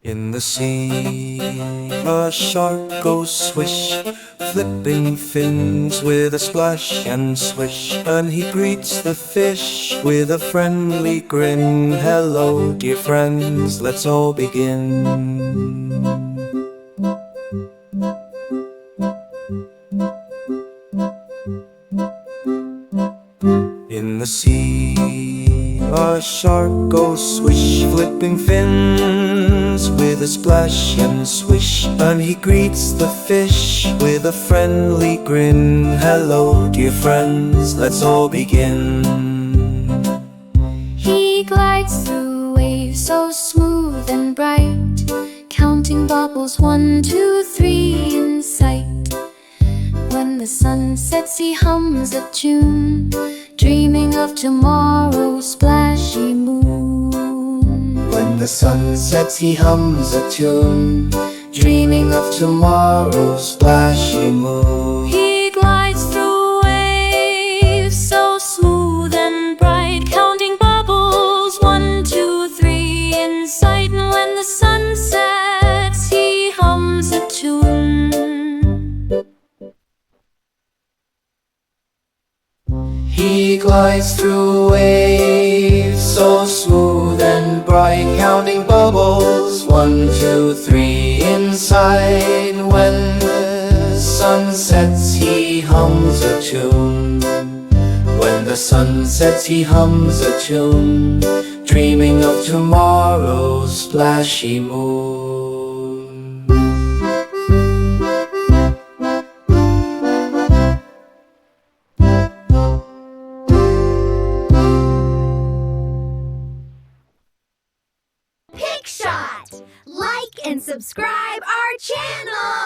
In the sea, a shark goes swish, flipping fins with a splash and swish. And he greets the fish with a friendly grin. Hello, dear friends, let's all begin. In the sea, a shark goes swish, flipping fins with a splash and swish. And he greets the fish with a friendly grin. Hello, dear friends, let's all begin. He glides through waves so smooth and bright, counting bubbles 1, 2, 3 in sight. When the sun sets he hums a tune, dreaming of tomorrow's splashy moon. When the sun sets he hums a tune, dreaming of tomorrow's splashy moon. He glides through waves so smooth and bright, counting bubbles 1, 2, 3 in sight. And when the sun sets he hums a tune. He glides through waves so smooth and bright, counting bubbles 1, 2, 3 inside. When the sun sets he hums a tune. When the sun sets he hums a tune, dreaming of tomorrow's splashy moon. PikShot! Like and subscribe our channel!